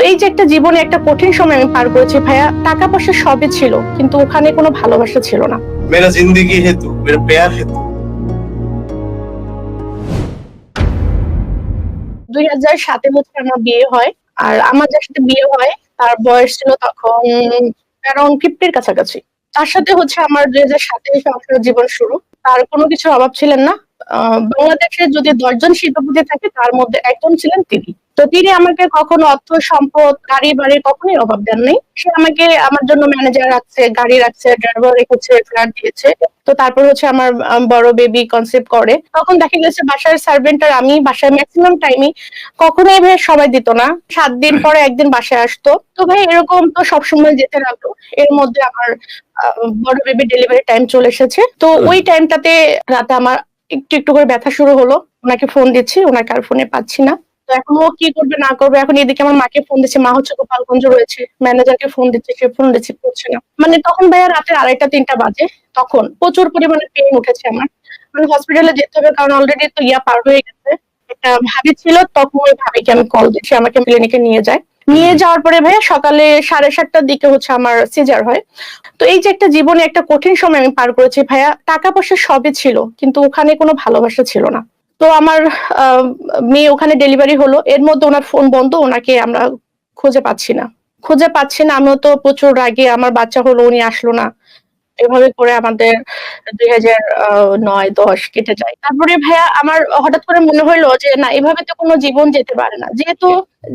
এই যে একটা জীবনে একটা কঠিন সময় আমি পার করেছি ভাইয়া, টাকা পয়সা সবই ছিল কিন্তু ওখানে কোনো ভালোবাসা ছিল না। मेरा जिंदगी है तू, मेरा प्यार है तू। 2007-এ হচ্ছে আমার বিয়ে হয়। আর আমার যার সাথে বিয়ে হয় তার বয়স ছিল তখন অ্যারাউন্ড 50-এর কাছাকাছি। তার সাথে হচ্ছে আমার 2007-এ সংসার জীবন শুরু। তার কোনো কিছুর অভাব ছিলেন না। বাংলাদেশে যদি 10 জন শিল্পপতি থাকে তার মধ্যে একজন ছিলেন তিনি। তো তিনি আমাকে কখনো অর্থ সম্পদ গাড়ি বাড়ির কখনোই অভাব দেন নাই। সে আমাকে আমার জন্য ম্যানেজার রাখছে, গাড়ি রাখছে, ড্রাইভার রেখেছে, ফ্ল্যাট দিয়েছে। তো তারপর হচ্ছে আমার বড় বেবি কনসেপ্ট করে, তখন দেখা গেছে বাসার সার্ভেন্ট আর আমি বাসায় ম্যাক্সিমাম টাইমই কখনোই ভাই সবাই দিত না। 7 দিন পরে একদিন বাসায় আসতো। তো ভাই এরকম তো সবসময় যেতে লাগলো। এর মধ্যে আমার বড় বেবি ডেলিভারি টাইম চলে এসেছে। তো ওই টাইমটাতে রাতে আমার একটু একটু করে ব্যথা শুরু হলো। ওনাকে ফোন দিচ্ছি, ওনাকে আর ফোনে পাচ্ছি না। তো এখন ও কি করবে না করবে, এখন এদিকে আমার মাকে ফোন দিচ্ছে, মা হচ্ছে গোপালগঞ্জ রয়েছে, ম্যানেজারকে ফোন দিচ্ছে, সে ফোন রিসিভ করছে না। মানে তখন ভাইয়া রাতের 2:30-3টা বাজে। তখন প্রচুর পরিমাণে পেইন উঠেছে আমার, মানে হসপিটালে যেতে হবে কারণ অলরেডি তো পার হয়ে গেছে। একটা ভাবি ছিল, তখন ওই ভাবিকে আমি কল দিচ্ছি, আমাকে ক্লিনিকে নিয়ে যায়। নিয়ে যাওয়ার পরে ভাইয়া সকালে 7:30টার দিকে হচ্ছে আমার সিজার হয়। তো এই যে একটা জীবনে একটা কঠিন সময় আমি পার করেছি ভাইয়া, টাকা পয়সা সবই ছিল কিন্তু ওখানে কোনো ভালোবাসা ছিল না। তো আমার মেয়ে ওখানে ডেলিভারি হলো, এর মধ্যে ওনার ফোন বন্ধ, ওনাকে আমরা খুঁজে পাচ্ছি না। আমিও তো প্রচুর রাগে, আমার বাচ্চা হলো, উনি আসলো না। এভাবে করে আমাদের 2009-10 কেটে যায়। তারপরে ভাইয়া আমার হঠাৎ করে মনে হইলো যে না, এভাবে তো কোনো জীবন যেতে পারে না। যেহেতু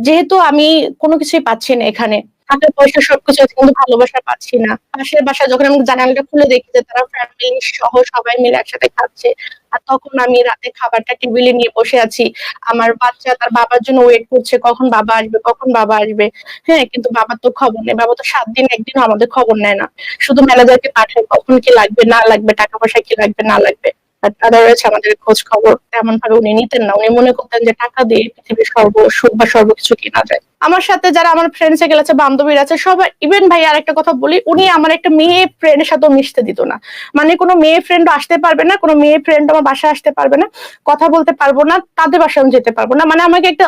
যেহেতু আমি কোনো কিছুই পাচ্ছি না এখানে, টাকা পয়সা সবকিছু আছে কিন্তু ভালোবাসা পাচ্ছি না। পাশের বাসায় যখন আমি জানালাটা খুলে দেখি যে তারা ফ্যামিলি সহ সবাই মিলে একসাথে খাচ্ছে, আর তখন আমি রাতে খাবারটা টেবিলে নিয়ে বসে আছি। আমার বাচ্চা তার বাবার জন্য ওয়েট করছে, কখন বাবা আসবে, কখন বাবা আসবে। হ্যাঁ, কিন্তু বাবার তো খবর নেই। বাবা তো 7 দিন একদিনও আমাদের খবর নেয় না। শুধু ম্যানেজারকে পাঠায় কখন কি লাগবে না লাগবে, টাকা পয়সা কি লাগবে না লাগবে। আদারওয়াইজ আমাদের খোঁজ খবর তেমন ভাবে উনি নিতেন না। উনি মনে করতেন যে টাকা দিয়ে পৃথিবীর সুখ বা সর্বকিছু কেনা যায়। আমার সাথে যারা আমার ফ্রেন্ড সার্কেল আছে, বান্ধবীরা আছে, সবাই, ইভেন ভাই আর একটা কথা বলি, উনি আমার একটা মেয়ে ফ্রেন্ডের সাথেও মিশতে দিত না। মানে কোনো মেয়ে ফ্রেন্ড আসতে পারবে না, কোনো মেয়ে ফ্রেন্ড আমার বাসায় আসতে পারবে না, কথা বলতে পারবো না, তাদের বাসায় আমি যেতে পারবো না। মানে আমাকে একটা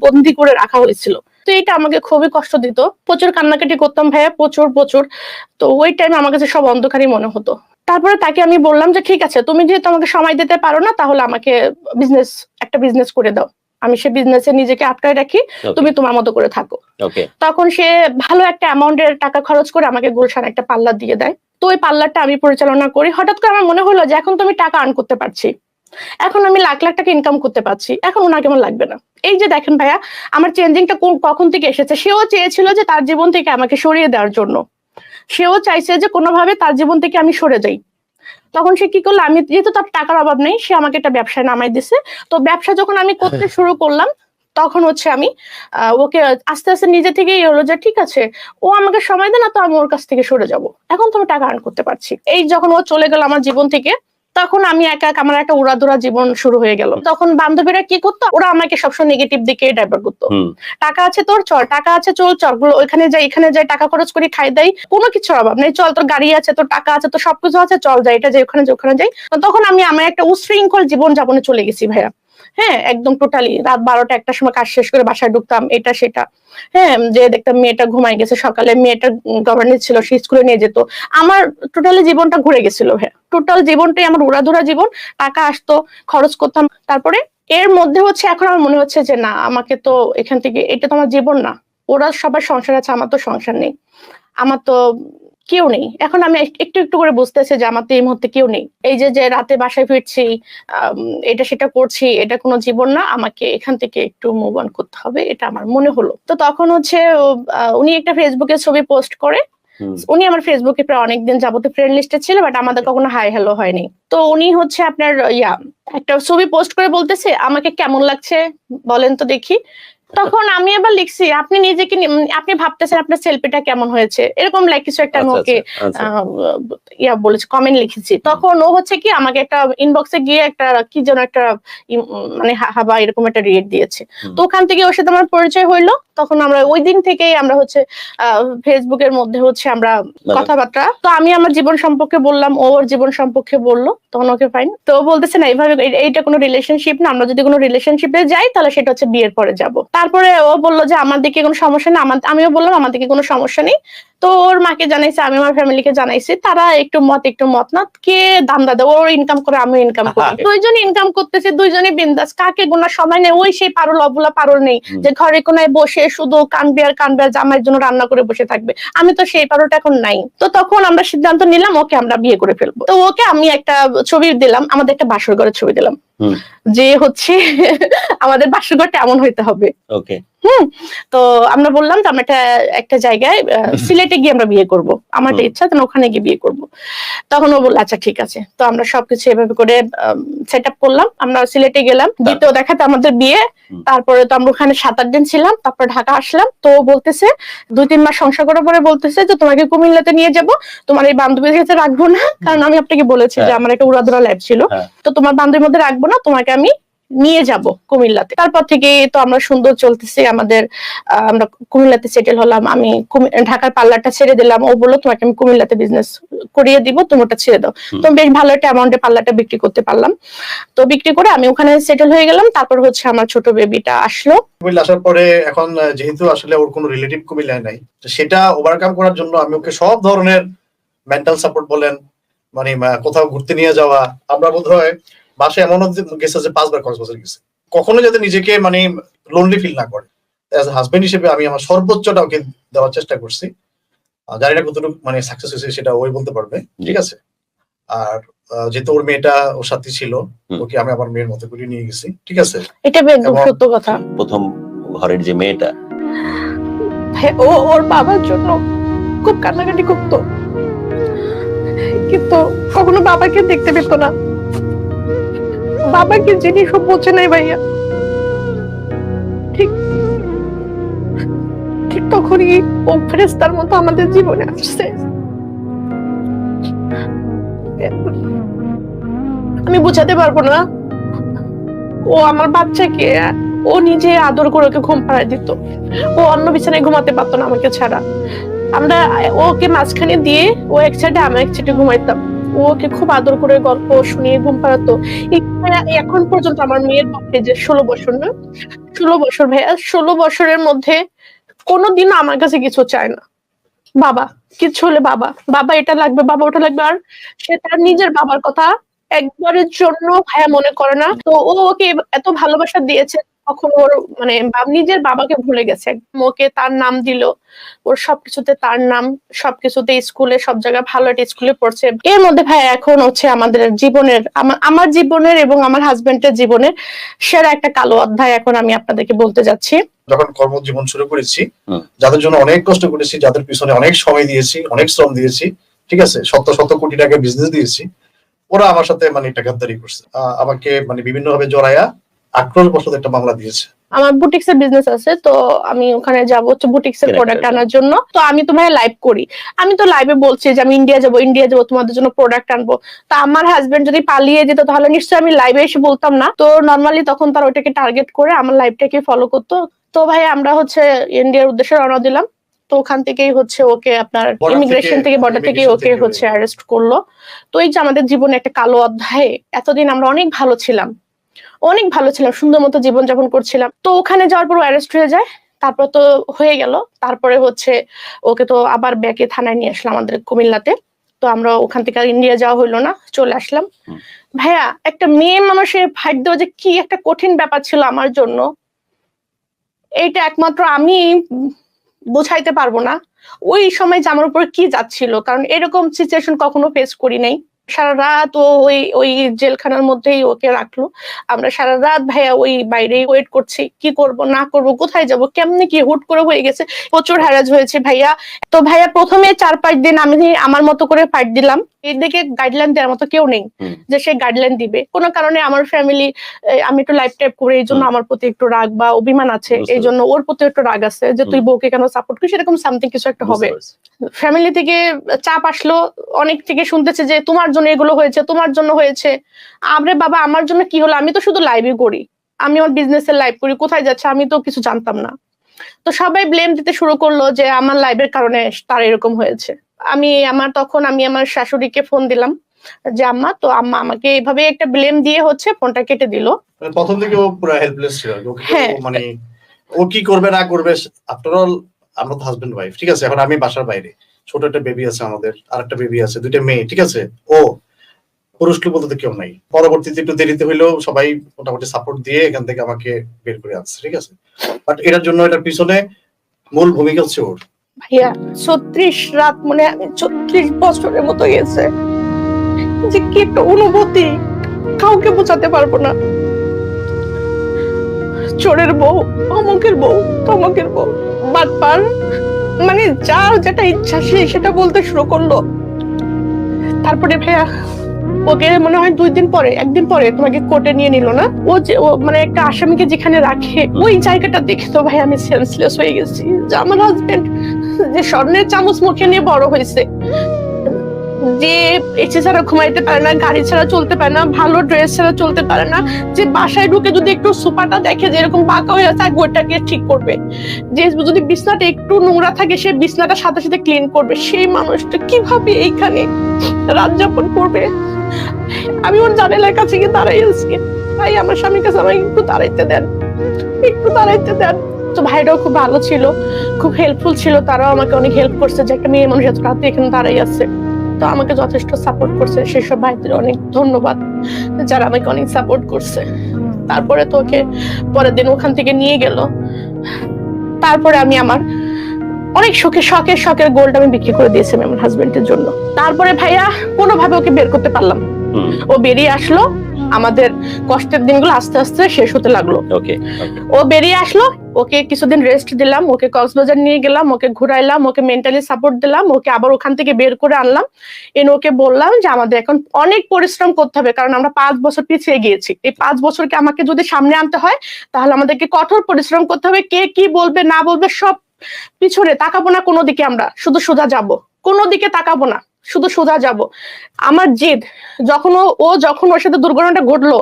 বন্দি করে রাখা হয়েছিল। তো এটা আমাকে খুবই কষ্ট দিত। প্রচুর কান্নাকাটি করতাম ভাইয়া, প্রচুর প্রচুর। তো ওই টাইমে আমার কাছে সব অন্ধকারই মনে হতো। তারপরে তাকে আমি বললাম যে ঠিক আছে, তুমি যেহেতু আমাকে সময় দিতে পারো না, তাহলে আমাকে একটা বিজনেস করে দাও। আমি সে বিজনেসে নিজেকে আটকায় রাখি, তুমি তোমার মতো করে থাকো। তখন সে ভালো একটা অ্যামাউন্টের টাকা খরচ করে আমাকে গুলশান একটা পার্লার দিয়ে দেয়। তো ওই পার্লারটা আমি পরিচালনা করি। হঠাৎ করে আমার মনে হলো যে এখন তো আমি টাকা আর্ন করতে পারছি, এখন আমি লাখ লাখ টাকা ইনকাম করতে পারছি, এখন ওনাকে আমার লাগবে না। এই যে দেখেন ভাইয়া, আমার চেঞ্জিংটা কখন থেকে এসেছে। সেও চেয়েছিল যে তার জীবন থেকে আমাকে সরিয়ে দেওয়ার জন্য, সেও চাইছে যে কোনোভাবে তার জীবন থেকে আমি সরে যাই। তখন সে কি করলো, আমি যেহেতু তার টাকার অভাব নেই, সে আমাকে একটা ব্যবসায় নামাই দিছে। তো ব্যবসা যখন আমি করতে শুরু করলাম, তখন হচ্ছে আমি ওকে আস্তে আস্তে নিজে থেকেই হলো যে ঠিক আছে, ও আমাকে সময় দেয় না, তো আমি ওর কাছ থেকে সরে যাব, এখন তো আমি টাকা আর্ন করতে পারছি। এই যখন ও চলে গেল আমার জীবন থেকে, তখন আমি আমার একটা উড়াধুরা জীবন শুরু হয়ে গেল। তখন বান্ধবীরা কি করতো, ওরা আমাকে সবসময় নেগেটিভ দিকে ডাইভার্ট করতো। টাকা আছে তোর, চল, টাকা আছে, চল চল, ওইখানে যাই এখানে যাই, টাকা খরচ করি, খাই দেয়, কোনো কিছুর অভাব নেই, চল তোর গাড়ি আছে, তোর টাকা আছে, তোর সবকিছু আছে, চল যাই, এটা যাই, ওখানে যাই, ওখানে যাই। তখন আমি আমার একটা উশৃঙ্খল জীবন যাপনে চলে গেছি ভাইয়া। হ্যাঁ, একদম টোটালি রাত 12টা-1টার সময় কাজ শেষ করে বাসায় ঢুকতাম, এটা সেটা। হ্যাঁ, যে দেখতাম মেয়েটা ঘুমাই গেছে, সকালে মেয়েটা গভর্নেন্স ছিল, সে স্কুলে নিয়ে যেত। আমার টোটালি জীবনটা ঘুরে গেছিল ভাইয়া। টোটাল জীবনটাই আমার উড়াধুরা জীবন। টাকা আসতো, খরচ করতাম। তারপরে এর মধ্যে হচ্ছে এখন আমার মনে হচ্ছে যে না, আমাকে তো এখান থেকে, এটা তো আমার জীবন না। ওরা সবার সংসার আছে, আমার তো সংসার নেই, আমার তো কেউ নেই। এখন আমি একটু একটু করে বুঝতেছি যে আমার তো এই মুহূর্তে কেউ নেই। এই যে যে রাতে বাসায় ফিরছি, এটা সেটা করছি, এটা কোনো জীবন না, আমাকে এখান থেকে একটু মুভ অন করতে হবে, এটা আমার মনে হলো। তো তখন হচ্ছে উনি একটা ফেসবুকে ছবি পোস্ট করে। উনি আমার ফেসবুকে প্রায় অনেকদিন যাবত ফ্রেন্ড লিস্টে ছিল, বাট আমাদের কখনো হাই হ্যালো হয়নি। তো উনি হচ্ছে আপনার একটা ছবি পোস্ট করে বলতেছে, আমাকে কেমন লাগছে বলেন তো দেখি। তখন আমি এবার লিখছি, আপনি নিজেকে আপনি ভাবতেছেন আপনার সেলফিটা কেমন হয়েছে, এরকম লাইক কিছু একটা আমি ওকে বলেছি, কমেন্ট লিখেছি। তখন ও হচ্ছে কি আমাকে একটা ইনবক্সে গিয়ে একটা কি যেন একটা মানে হাবা এরকম একটা রিয়েক্ট দিয়েছে। তো ওখান থেকে ওর সাথে আমার পরিচয় হইলো। তখন আমরা ওই দিন থেকেই আমরা হচ্ছে ফেসবুকের মধ্যে হচ্ছে আমরা কথাবার্তা। তো আমি আমার জীবন সম্পর্কে বললাম, ও ওর জীবন সম্পর্কে বললো, তখন ওকে ফাইন। তো বলতেছে না, এইভাবে এইটা কোনো রিলেশনশিপ না, আমরা যদি কোনো রিলেশনশিপে যাই তাহলে সেটা হচ্ছে বিয়ের পরে যাব। তারপরে ও বললো যে আমার দিকে কোনো সমস্যা নেই, আমিও বললাম আমার দিকে কোনো সমস্যা নেই। তো ওর মাকে জানাইছে, আমি আমার ফ্যামিলিকে জানাইছি, তারা একটু মত না, কে দান্দা দেয়, ওর ইনকাম করে আমিও ইনকাম করি, দুইজন ইনকাম করতেছে, দুইজনই বিন্দাস, কাকে গোনার সময় নেই। ওই সেই পারুল অবলা পারুল নেই যে ঘরে কোনায় বসে শুধু কানবে আর জামাইয়ের জন্য রান্না করে বসে থাকবে। আমি তো সেই পারুলটা এখন নাই। তো তখন আমরা সিদ্ধান্ত নিলাম ওকে আমরা বিয়ে করে ফেলবো। তো ওকে আমি একটা ছবি দিলাম, আমাদের একটা বাসর ঘরের ছবি দিলাম, যে হচ্ছে আমাদের বাসর ঘরটা এমন হইতে হবে। ওকে। তো আমরা বললাম তো আমরা একটা জায়গায় সিলেটে গিয়ে আমরা বিয়ে করব, আমার একটা ইচ্ছা, ওখানে গিয়ে বিয়ে করব। তখন ও বললো আচ্ছা ঠিক আছে। তো আমরা সবকিছু এভাবে করে সেট আপ করলাম, আমরা সিলেটে গেলাম, দ্বিতীয় দেখাতে আমাদের বিয়ে। তারপরে তো আমরা ওখানে 7-8 দিন ছিলাম, তারপর ঢাকা আসলাম। তো বলতেছে 2-3 মাস সংসার করার পরে বলতেছে যে তোমাকে কুমিল্লাতে নিয়ে যাব, তোমার এই বান্ধবীর কাছে রাখবো না, কারণ আমি আপনাকে বলেছি যে আমার একটা উড়াধুরা লাইফ ছিল, তো তোমার বান্ধবীর মধ্যে রাখবো না, তোমাকে আমি নিয়ে যাব কুমিল্লাতে। তারপর থেকে তো আমরা সুন্দর চলতেছি আমাদের, আমরা কুমিল্লাতে সেটেল হলাম। আমি ঢাকার পার্লারটা ছেড়ে দিলাম, ও বললো তোমাকে আমি কুমিল্লাতে বিজনেস করিয়ে দিব, তুমি ওটা ছেড়ে দাও। তো বেশ ভালো একটা অ্যামাউন্টে পার্লারটা বিক্রি করতে পারলাম। তো বিক্রি করে আমি ওখানে সেটেল হয়ে গেলাম। তারপর হচ্ছে আমার ছোট বেবিটা আসলো। কুমিল্লা আসার পরে এখন যেহেতু আসলে ওর কোনো রিলেটিভ কুমিল্লায় নাই, সেটা ওভারকাম করার জন্য আমি ওকে সব ধরনের মেন্টাল সাপোর্ট বলেন, মানে কোথাও ঘুরতে নিয়ে যাওয়া, আমরা বোধহয় বাসায় এমন গেছে যে 5 বার কক্সবাজার গেছে, কখনো যাতে নিজেকে মানে লোনলি ফিল না করে। অ্যাজ এ হাজবেন্ড হিসেবে আমি আমার সর্বোচ্চটা ওকে দেওয়ার চেষ্টা করছি। জানি না কতটুকু মানে সাকসেস হয়েছে সেটা ওই বলতে পারবে, ঠিক আছে। আর যেহেতু ওর মেয়েটা ওর সাথে ছিল, ওকে আমি আমার মেয়ের মতো করে নিয়ে গেছি, ঠিক আছে। এটা একদম সত্য কথা। প্রথম ঘরের যে মেয়েটা, ও ওর বাবার জন্য খুব কান্নাকাটি করতো, কিন্তু কখনো বাবাকে দেখতে পেত না। বাবাকে যিনি সব বোঝে নাই ভাইয়া, ঠিক ঠিক তখনই ও ফেরেশতার মতো আমাদের জীবনে আসছে। আমি বুঝাতে পারবো না। ও আমার বাচ্চাকে ও নিজে আদর করে ওকে ঘুম পাড়ায় দিত, ও অন্য বিছানায় ঘুমাতে পারতো না আমাকে ছাড়া। আমরা ওকে মাঝখানে দিয়ে ও এক সাইডে আমি এক সাইডে ঘুমাইতাম, ওকে খুব আদর করে গল্প শুনিয়ে ঘুম পাড়াতো। এখন পর্যন্ত আমার মেয়ের পক্ষে যে 16 বছর না, 16 বছর ভাইয়া, 16 বছরের মধ্যে কোনোদিনও আমার কাছে কিছু চায় না। বাবা কিছু হলে বাবা বাবা এটা লাগবে, বাবা ওটা লাগবে, আর সে তার নিজের বাবার কথা একবারের জন্য ভাইয়া মনে করে না। তো ও ওকে এত ভালোবাসা দিয়েছে, তখন ওর মানে নিজের বাবাকে ভুলে গেছে। ওকে তার নাম দিল, ওর সবকিছুতে তার নাম, সবকিছুতে স্কুলে সব জায়গায় ভালো একটা স্কুলে পড়ছে। এর মধ্যে ভাই এখন হচ্ছে আমাদের জীবনের, আমার জীবনের এবং আমার হাজবেন্ডের জীবনের সেরা একটা কালো অধ্যায় এখন আমি আপনাদেরকে বলতে যাচ্ছি। যখন কর্মজীবন শুরু করেছি, যাদের জন্য অনেক কষ্ট করেছি, যাদের পিছনে অনেক সময় দিয়েছি, অনেক শ্রম দিয়েছি, ঠিক আছে, শত শত কোটি টাকা বিজনেস দিয়েছি, ওরা আমার সাথে মানে একটা গাদ্দারি করছে, আমাকে মানে বিভিন্ন ভাবে জড়াইয়া আক্রোশবশত একটা মামলা দিয়েছে। আমার বুটিক্স এর বিজনেস আছে, তো আমি ওখানে যাবো হচ্ছে বুটিক্স এর প্রোডাক্ট আনার জন্য। তো আমি তো ভাই লাইভ করি, আমি তো লাইভে বলছি যে আমি ইন্ডিয়া যাবো তোমাদের জন্য প্রোডাক্ট আনবো। তা আমার হাজবেন্ড যদি পালিয়ে যেত তাহলে নিশ্চয়ই আমি লাইভে এসে বলতাম না। তো নর্মালি তখন তার ওইটাকে টার্গেট করে আমার লাইভটাকে ফলো করতো। তো ভাই আমরা হচ্ছে ইন্ডিয়ার উদ্দেশ্যে রওনা দিলাম। তো ওখান থেকেই হচ্ছে ওকে আপনার ইমিগ্রেশন থেকে বর্ডার থেকে ওকে হচ্ছে অ্যারেস্ট করলো। তো এই যে আমাদের জীবনে একটা কালো অধ্যায়। এতদিন আমরা অনেক ভালো ছিলাম, সুন্দর মতো জীবন যাপন করছিলাম। তো ওখানে যাওয়ার পর অ্যারেস্ট হয়ে যায়। তারপর তো হয়ে গেল, তারপরে হচ্ছে ওকে তো আবার ব্যাকে থানায় নিয়ে আসলাম আমাদের কুমিল্লাতে। তো আমরা ওখান থেকে ইন্ডিয়া যাওয়া হইলো না, চলে আসলাম। ভাইয়া একটা মেয়ে মানুষের ফাইট দেওয়া যে কি একটা কঠিন ব্যাপার ছিল আমার জন্য, এইটা একমাত্র আমি বোঝাইতে পারবো না ওই সময় যে আমার উপর কি যাচ্ছিল, কারণ এরকম সিচুয়েশন কখনো ফেস করি নাই। সারা রাত ওই জেলখানার মধ্যেই ওকে রাখলো। আমরা সারা রাত ভাইয়া ওই বাইরে ওয়েট করছি, কি করব না করব, কোথায় যাব, কেমনে কি হুট করে হয়ে গেছে, প্রচুর হ্যারাস হয়েছে ভাইয়া। তো ভাইয়া প্রথমে 4-5 দিন আমি আমার মতো করে ফাইট দিলাম। এদিকে গাইডলাইন দেওয়ার মতো কেউ নেই যে সে গাইডলাইন দিবে। কোনো কারণে আমার ফ্যামিলি, আমি একটু লাইফ টাইপ করে এই জন্য আমার প্রতি একটু রাগ বা অভিমান আছে, এই জন্য ওর প্রতি একটু রাগ আছে যে তুই বউকে কেন সাপোর্ট করিস, এরকম সামথিং কিছু একটা হবে। ফ্যামিলি থেকে চাপ আসলো, অনেক থেকে শুনতেছে যে তোমার জন্য এগুলো হয়েছে, তোমার জন্য হয়েছে। আরে বাবা আমার জন্য কি হলো, আমি তো শুধু লাইভই করি, আমি আমার বিজনেসের লাইভ করি, কোথায় যাচ্ছে আমি তো কিছু জানতাম না। তো সবাই ব্লেম দিতে শুরু করলো যে আমার লাইভের কারণে তার এরকম হয়েছে। আমি আমার শাশুড়িকে ফোন দিলাম যে আম্মা, তো আম্মা আমাকে এইভাবে একটা ব্লেম দিয়ে হচ্ছে ফোনটা কেটে দিল। প্রথম থেকে ও পুরো হেল্পলেস ছিল, মানে ও কি করবে না করবে, আফটার অল আমরা তো হাজবেন্ড ওয়াইফ, ঠিক আছে? এখন আমি বাসার বাইরে, ছোট একটা বেবি আছে আমাদের, আর একটা বেবি আছে, দুইটা মেয়ে, ঠিক আছে? ও পুরুষ লোক বলতে কেউ নাই। পরবর্তীতে একটু দেরিতে হইলেও সবাই মোটামুটি সাপোর্ট দিয়ে এখান থেকে আমাকে বের করে আনছে, ঠিক আছে? বাট এটার জন্য, এটার পিছনে মূল ভূমিকা হচ্ছে ওর। ভাইয়া 36 রাত, মানে আমি 36 বছরের মতো গেছে, যে কি একটা অনুভূতি কাউকে বোঝাতে পারবো না। চোরের বউ, অমুকের বউ, তমকের বউ, বাটপার, মানে যার যেটা ইচ্ছা সে সেটা বলতে শুরু করলো। তারপরে ভাইয়া ওকে মনে হয় 2 দিন পরে, 1 দিন পরে তোমাকে কোর্টে নিয়ে নিল না? ও যে ও মানে একটা আসামিকে যেখানে রাখে ওই জায়গাটা দেখে তো ভাই আমি সেন্সলেস হয়ে গেছি, যে আমার হাজবেন্ড যে স্বর্ণের চামচ মুখে নিয়ে বড় হয়েছে, যে এসি ছাড়া ঘুমাইতে পারে না, গাড়ি ছাড়া চলতে পারে না, ভালো ড্রেস ছাড়া চলতে পারে না, যে বাসায় ঢুকে যদি একটু সোফাটা দেখে যে এরকম বাঁকা হয়ে আছে ওইটাকে ঠিক করবে, যে যদি বিছনাটা একটু নোংরা থাকে সে বিছনাটা সাথে সাথে ক্লিন করবে, সেই মানুষটা কিভাবে এইখানে রাত যাপন করবে? আমি ওর জানালার কাছে গিয়ে দাঁড়াই আছি, ভাই আমার স্বামীর কাছে আমাকে একটু দাঁড়াইতে দেন, একটু দাঁড়াইতে দেন। তো ভাইরাও খুব ভালো ছিল, খুব হেল্পফুল ছিল, তারাও আমাকে অনেক হেল্প করছে, যে একটা মেয়ে মানুষ এত রাতে এখানে দাঁড়াই আছে। তো আমাকে যথেষ্ট সাপোর্ট করছে, সেসব ভাইদের অনেক ধন্যবাদ যারা আমাকে অনেক সাপোর্ট করছে। তারপরে তো ওকে পরের দিন ওখান থেকে নিয়ে গেল। তারপরে আমি আমার অনেক শখের গোল্ড আমি বিক্রি করে দিয়েছি আমার হাজবেন্ডের জন্য। তারপরে ভাইয়া কোনোভাবে ওকে বের করতে পারলাম, ও বেরিয়ে আসলো। আমাদের কষ্টের দিনগুলো আস্তে আস্তে শেষ হতে লাগলো। ও বেরিয়ে আসলো, ওকে কিছুদিন রেস্ট দিলাম, ওকে কক্সবাজার নিয়ে গেলাম, ওকে ঘুরাইলাম, ওকে মেন্টালি সাপোর্ট দিলাম, ওকে আবার ওখান থেকে বের করে আনলাম। এনে ওকে বললাম যে আমাদের এখন অনেক পরিশ্রম করতে হবে, কারণ আমরা 5 বছর পিছিয়ে গিয়েছি। এই 5 বছরকে আমাকে যদি সামনে আনতে হয় তাহলে আমাদেরকে কঠোর পরিশ্রম করতে হবে। কে কি বলবে না বলবে সব পিছনে তাকাবো না, কোনো দিকে আমরা শুধু সোজা যাব, কোনো দিকে তাকাবো না, শুধু সোজা যাব। আমার জিদ, যখন ওর সাথে দুর্ঘটনাটা ঘটলো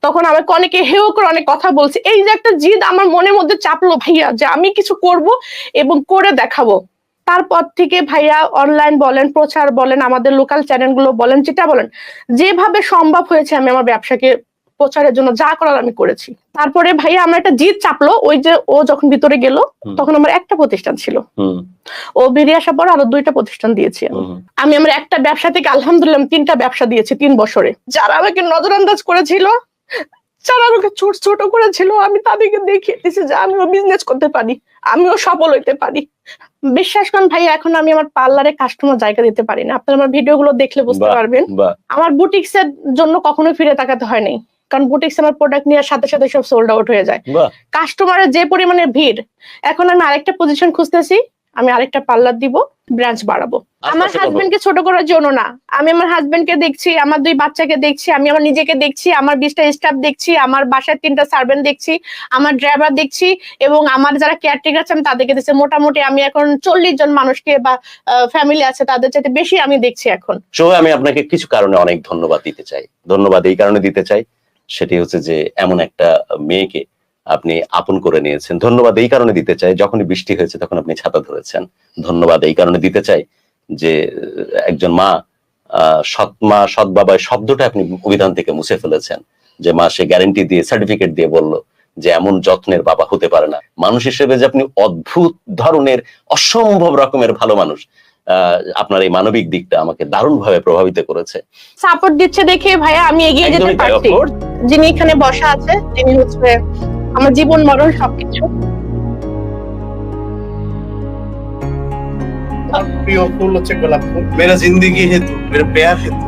তখন আমাকে অনেকে হেও করে অনেক কথা বলছে। এই যে একটা জিদ আমার মনের মধ্যে চাপলো ভাইয়া, যে আমি কিছু করব এবং করে দেখাবো। তারপর থেকে ভাইয়া অনলাইন বলেন, প্রচার বলেন, আমাদের লোকাল চ্যানেল গুলো বলেন, যেটা বলেন, যেভাবে সম্ভব হয়েছে আমি আমার ব্যবসাকে প্রচারের জন্য যা করার আমি করেছি। তারপরে ভাইয়া আমার একটা জিদ চাপলো, ওই যে ও যখন ভিতরে গেল তখন আমার একটা প্রতিষ্ঠান ছিল, ও বেরিয়ে আসার পর আরো 2টা প্রতিষ্ঠান দিয়েছি আমি। আমার একটা ব্যবসা থেকে আলহামদুলিল্লাহ 3টা ব্যবসা দিয়েছি 3 বছরে। যারা আমাকে নজরআন্দাজ করেছিল, যারা আমাকে ছোট করেছিল, আমি তাদেরকে দেখিয়ে দিয়েছি যে আমিও বিজনেস করতে পারি, আমিও সফল হইতে পারি। বিশ্বাস করেন ভাই, এখন আমি আমার পার্লারে কাস্টমার জায়গা দিতে পারি না। আপনারা আমার ভিডিও গুলো দেখলে বুঝতে পারবেন। আমার বুটিক্স এর জন্য কখনো ফিরে তাকাতে হয় নাই, কারণ বুটিক্স আমার প্রোডাক্ট নেওয়ার সাথে সাথে সব সোল্ড আউট হয়ে যায়। কাস্টমারের যে পরিমাণে ভিড়, এখন আমি আরেকটা পজিশন খুঁজতেছি, আমি আরেকটা পার্লার দিব, ব্রাঞ্চ বাড়াবো। আমার হাজবেন্ডকে ছোট করার জন্য না, আমি আমার হাজবেন্ডকে দেখছি, আমার 2 বাচ্চাকে দেখছি, আমি আমার নিজেকে দেখছি, আমার 20টা স্টাফ দেখছি, আমার বাসায় 3টা সার্ভেন্ট দেখছি, আমার ড্রাইভার দেখছি, এবং আমার যারা কেয়ারটেকার আছে আমি তাদেরকে দেখছি। মোটামুটি আমি এখন 40 জন মানুষকে বা ফ্যামিলি আছে তাদের চাইতে বেশি আমি দেখছি এখন। আমি আপনাকে কিছু কারণে অনেক ধন্যবাদ দিতে চাই। ধন্যবাদ এই কারণে দিতে চাই, সেটি হচ্ছে যে এমন একটা মেয়েকে আপনি আপন করে নিয়েছেন। ধন্যবাদ এই কারণে দিতে চাই, যখনই বৃষ্টি হয়েছে তখন আপনি ছাতা ধরেছেন। ধন্যবাদ এই কারণে দিতে চাই যে একজন মা, সৎ মা, সৎ বাবা শব্দটা আপনি অভিধান থেকে মুছে ফেলেছেন। যে মা সে গ্যারান্টি দিয়ে, সার্টিফিকেট দিয়ে বলল যে এমন যত্নের বাবা হতে পারে না। মানুষ হিসেবে যে আপনি অদ্ভুত ধরনের, অসম্ভব রকমের ভালো মানুষ, আপনার এই মানবিক দিকটা আমাকে দারুণভাবে প্রভাবিত করেছে। সাপোর্ট দিচ্ছে দেখে ভাইয়া আমি এগিয়ে যেতে পারছি। যিনি এখানে বসা আছে, তিনি হচ্ছে আমার জীবন মরণ সবকিছু। প্রিয় ফুল হচ্ছে গোলাপ ফুল, মেরা জিন্দেগি হে তু, মেরা প্যার হে তু।